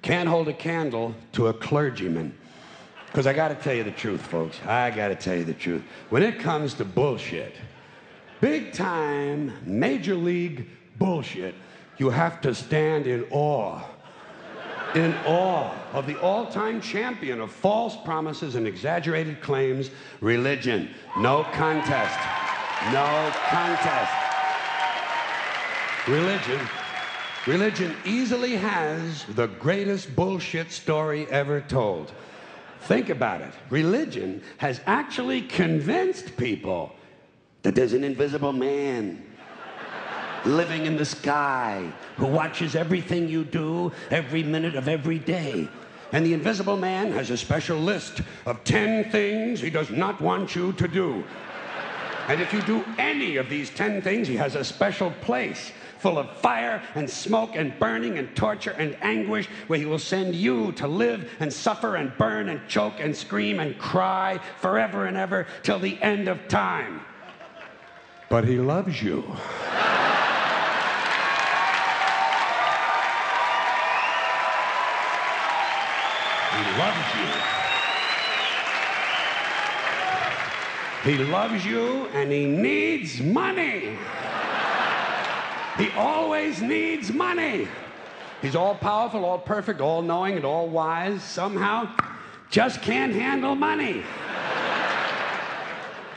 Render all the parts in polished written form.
can't hold a candle to a clergyman. Because I got to tell you the truth, folks. I got to tell you the truth. When it comes to bullshit, big time, major league bullshit, you have to stand in awe of the all-time champion of false promises and exaggerated claims, religion. No contest. No contest. Religion easily has the greatest bullshit story ever told. Think about it. Religion has actually convinced people that there's an invisible man living in the sky who watches everything you do every minute of every day. And the invisible man has a special list of 10 things he does not want you to do. And if you do any of these 10 things, he has a special place full of fire and smoke and burning and torture and anguish where he will send you to live and suffer and burn and choke and scream and cry forever and ever till the end of time. But he loves you. He loves you. He loves you and he needs money. He always needs money. He's all powerful, all perfect, all knowing, and all wise. Somehow, just can't handle money.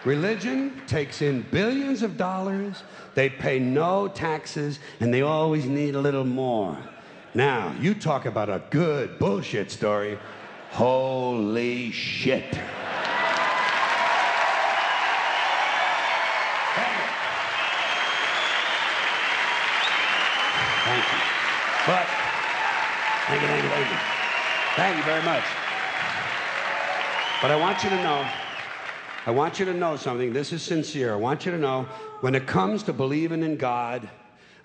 Religion takes in billions of dollars. They pay no taxes, and they always need a little more. Now, you talk about a good bullshit story. Holy shit. Thank you. But, thank you. Thank you very much. But I want you to know something. This is sincere. I want you to know, when it comes to believing in God,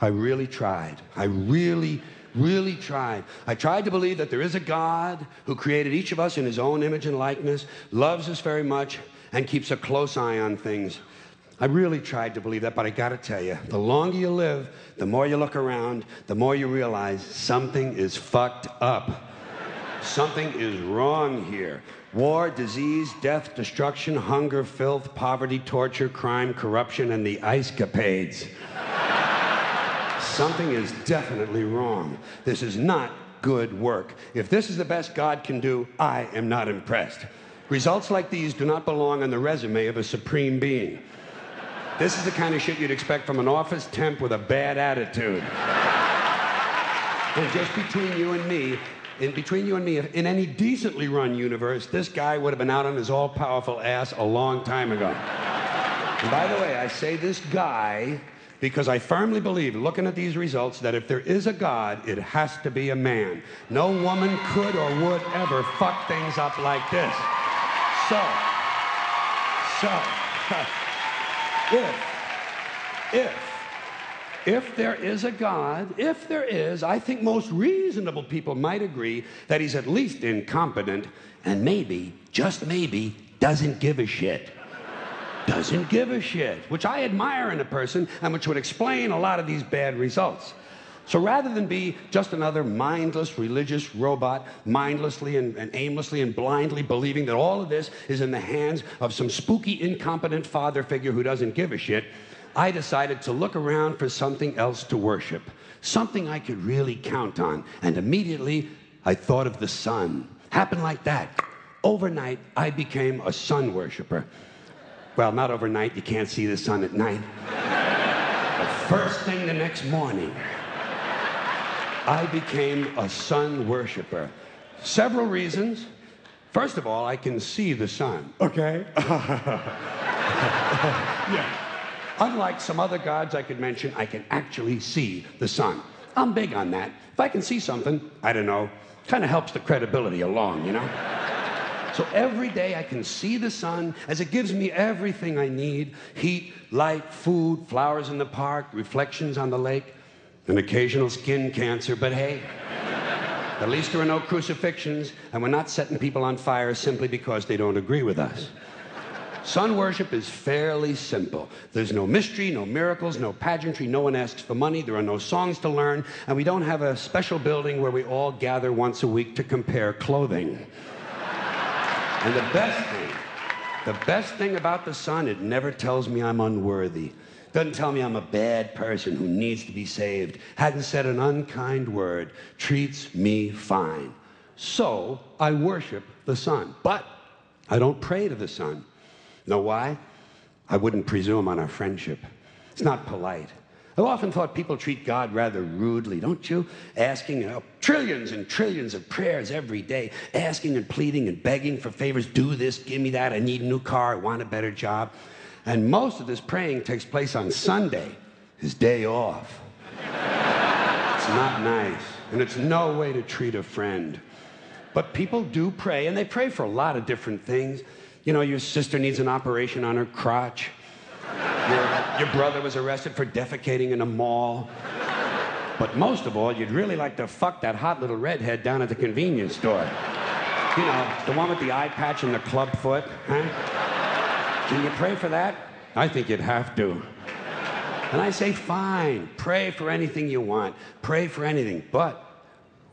I really tried. I really tried. I tried to believe that there is a God who created each of us in his own image and likeness, loves us very much, and keeps a close eye on things. I really tried to believe that, but I gotta tell you, the longer you live, the more you look around, the more you realize something is fucked up. Something is wrong here. War, disease, death, destruction, hunger, filth, poverty, torture, crime, corruption, and the ice-capades. Something is definitely wrong. This is not good work. If this is the best God can do, I am not impressed. Results like these do not belong on the resume of a supreme being. This is the kind of shit you'd expect from an office temp with a bad attitude. And just between you and me, in any decently run universe, this guy would have been out on his all-powerful ass a long time ago. And by the way, I say this guy because I firmly believe, looking at these results, that if there is a God, it has to be a man. No woman could or would ever fuck things up like this. If there is a God, if there is, I think most reasonable people might agree that he's at least incompetent and maybe, just maybe, doesn't give a shit. Doesn't give a shit, which I admire in a person and which would explain a lot of these bad results. So rather than be just another mindless religious robot, mindlessly and aimlessly and blindly believing that all of this is in the hands of some spooky, incompetent father figure who doesn't give a shit, I decided to look around for something else to worship, something I could really count on. And immediately, I thought of the sun. Happened like that. Overnight, I became a sun worshiper. Well, not overnight. You can't see the sun at night. But first thing the next morning, I became a sun worshiper. Several reasons. First of all, I can see the sun, okay? Yeah. Unlike some other gods I could mention, I can actually see the sun. I'm big on that. If I can see something, I don't know, kind of helps the credibility along, you know? So every day I can see the sun as it gives me everything I need: heat, light, food, flowers in the park, reflections on the lake, an occasional skin cancer, but hey, at least there are no crucifixions, and we're not setting people on fire simply because they don't agree with us. Sun worship is fairly simple. There's no mystery, no miracles, no pageantry. No one asks for money. There are no songs to learn. And we don't have a special building where we all gather once a week to compare clothing. And the best thing about the sun, it never tells me I'm unworthy. Doesn't tell me I'm a bad person who needs to be saved. Hadn't said an unkind word. Treats me fine. So I worship the sun. But I don't pray to the sun. Know why? I wouldn't presume on our friendship. It's not polite. I've often thought people treat God rather rudely, don't you? Asking trillions and trillions of prayers every day, asking and pleading and begging for favors. Do this, give me that, I need a new car, I want a better job. And most of this praying takes place on Sunday, his day off. It's not nice, and it's no way to treat a friend. But people do pray, and they pray for a lot of different things. You know, your sister needs an operation on her crotch. Your brother was arrested for defecating in a mall. But most of all, you'd really like to fuck that hot little redhead down at the convenience store. You know, the one with the eye patch and the club foot, huh? Can you pray for that? I think you'd have to. And I say, fine, pray for anything you want. Pray for anything. But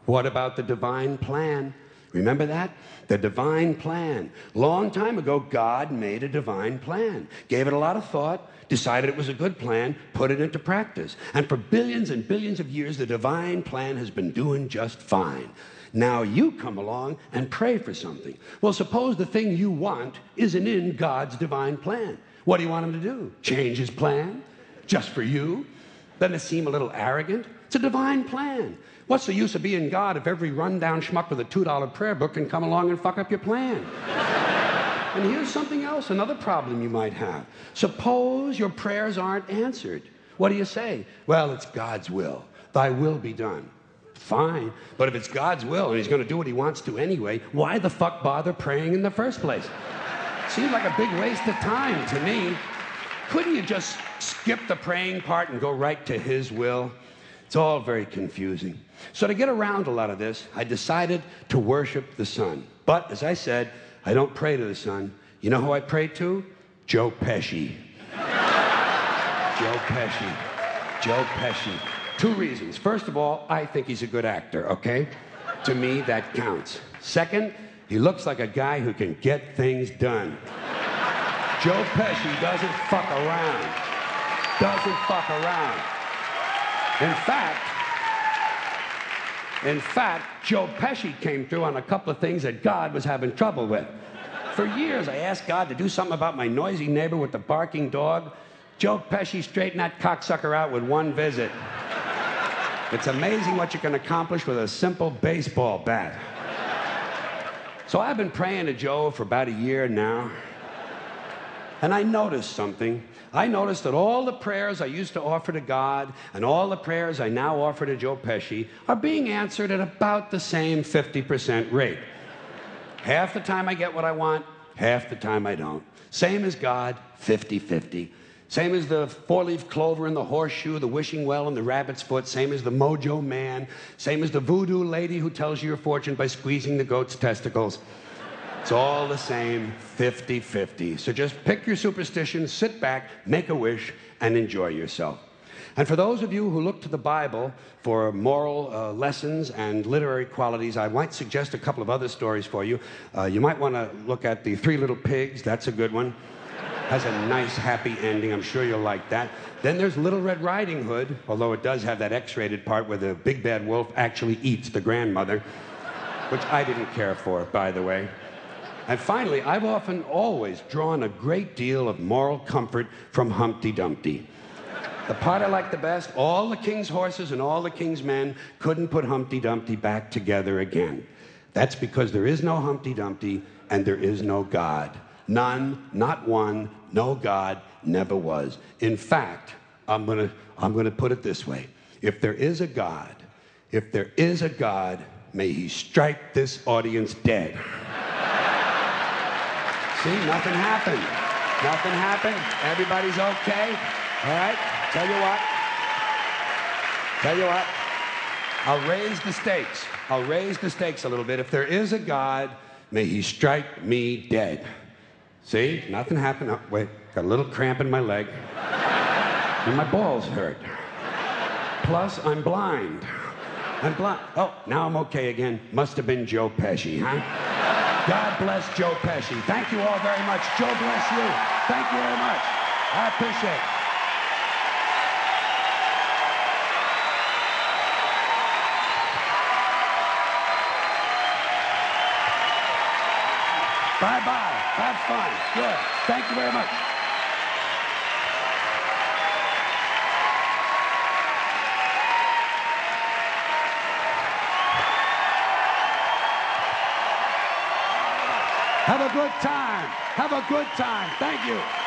what about the divine plan? Remember that? The divine plan. Long time ago, God made a divine plan. Gave it a lot of thought, decided it was a good plan, put it into practice. And for billions and billions of years, the divine plan has been doing just fine. Now you come along and pray for something. Well, suppose the thing you want isn't in God's divine plan. What do you want him to do? Change his plan? Just for you? Doesn't it seem a little arrogant? It's a divine plan. What's the use of being God if every rundown schmuck with a $2 prayer book can come along and fuck up your plan? And here's something else, another problem you might have. Suppose your prayers aren't answered. What do you say? Well, it's God's will. Thy will be done. Fine, but if it's God's will and he's going to do what he wants to anyway, why the fuck bother praying in the first place? Seems like a big waste of time to me. Couldn't you just skip the praying part and go right to his will? It's all very confusing. So to get around a lot of this, I decided to worship the sun. But as I said, I don't pray to the sun. You know who I pray to? Joe Pesci. Joe Pesci. Joe Pesci. Two reasons. First of all, I think he's a good actor, okay? To me, that counts. Second, he looks like a guy who can get things done. Joe Pesci doesn't fuck around. Doesn't fuck around. In fact, Joe Pesci came through on a couple of things that God was having trouble with. For years, I asked God to do something about my noisy neighbor with the barking dog. Joe Pesci straightened that cocksucker out with one visit. It's amazing what you can accomplish with a simple baseball bat. So I've been praying to Joe for about a year now. And I noticed something. I noticed that all the prayers I used to offer to God and all the prayers I now offer to Joe Pesci are being answered at about the same 50% rate. Half the time I get what I want, half the time I don't. Same as God, 50-50. Same as the four-leaf clover and the horseshoe, the wishing well and the rabbit's foot. Same as the mojo man. Same as the voodoo lady who tells you your fortune by squeezing the goat's testicles. It's all the same, 50-50. So just pick your superstition, sit back, make a wish, and enjoy yourself. And for those of you who look to the Bible for moral lessons and literary qualities, I might suggest a couple of other stories for you. You might want to look at The Three Little Pigs. That's a good one. Has a nice, happy ending. I'm sure you'll like that. Then there's Little Red Riding Hood, although it does have that X-rated part where the big bad wolf actually eats the grandmother, which I didn't care for, by the way. And finally, I've often always drawn a great deal of moral comfort from Humpty Dumpty. The part I like the best, all the king's horses and all the king's men couldn't put Humpty Dumpty back together again. That's because there is no Humpty Dumpty and there is no God. None, not one, no God, never was. In fact, I'm gonna put it this way. If there is a God, may he strike this audience dead. See, nothing happened. Nothing happened. Everybody's okay. All right? Tell you what. I'll raise the stakes. I'll raise the stakes a little bit. If there is a God, may he strike me dead. See? Nothing happened. Oh, wait, got a little cramp in my leg. And my balls hurt. Plus, I'm blind. I'm blind. Oh, now I'm okay again. Must have been Joe Pesci, huh? God bless Joe Pesci. Thank you all very much. Joe bless you. Thank you very much. I appreciate it. Bye-bye. Have fun. Good. Thank you very much. Have a good time. Have a good time. Thank you.